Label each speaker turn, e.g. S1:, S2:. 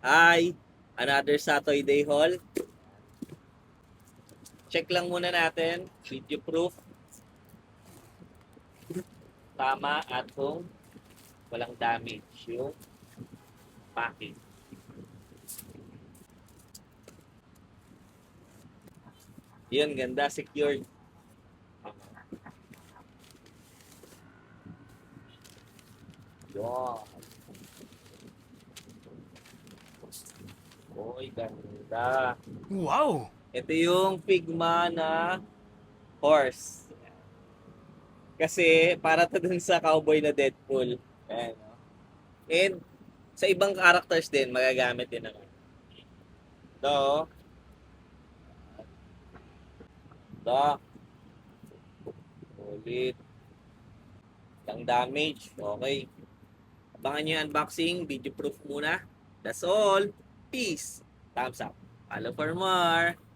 S1: Ay, another Saturday haul. Check lang muna natin, video proof. Tama at kung walang damage yung packing. Yun, ganda, secured. Yun. Uy, ganda.
S2: Wow!
S1: Ito yung Figma na horse. Kasi para to dun sa cowboy na Deadpool. Ayan, no? And sa ibang characters din, magagamit din naman. Ito, ito, ulit. Ang damage. Okay. Abangan nyo yung unboxing. Video proof muna. That's all. Peace. Thumbs up. Follow for more.